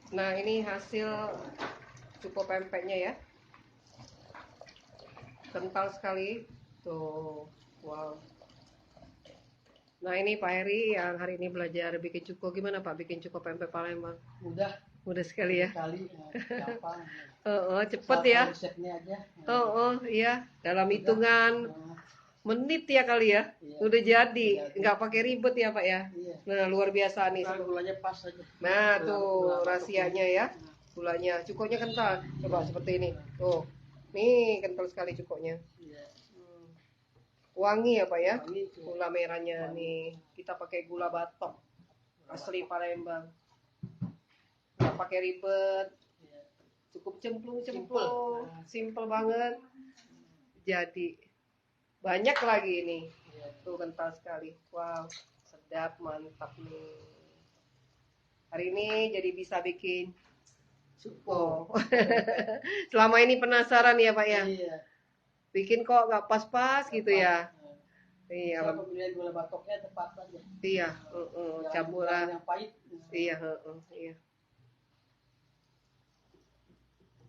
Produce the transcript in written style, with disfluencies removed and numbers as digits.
Nah, ini hasil cuko pempeknya ya. Kental sekali. Tuh, wow. Nah, ini Pak Heri yang hari ini belajar bikin cuko. Gimana Pak bikin cuko pempek Palembang? Mudah Mudah sekali ya. sekali, gampang. Oh, cepet Asal ya. tahu resepnya aja. Oh, iya. Dalam Udah. hitungan menit ya kali ya. Iya. Udah jadi. Jadi. Nggak pakai ribet ya Pak ya. Iya. Nah, luar biasa nih. Asal gulanya pas aja. Nah, Gula tuh batok rahasianya ini. ya. Gulanya, cukonya kental. Coba seperti ini. Tuh. Nih, kental sekali cukonya. Iya. Wangi ya Pak ya. Wangi, Gula merahnya wangi. nih. Kita pakai gula batok asli Palembang. Nggak pakai ribet. Iya. Cukup cemplung-cemplung. Simple banget. Jadi banyak lagi ini. Iya. Tuh kental sekali. Wow, sedap, mantap nih. Hari ini jadi bisa bikin cuko. Selama ini penasaran ya Pak ya. Iya. Bikin kok nggak pas-pas gitu ya. Iya. Iya, Pemilihan gula batoknya tepat aja. iya, campuran. Yang pahit. Iya, iya.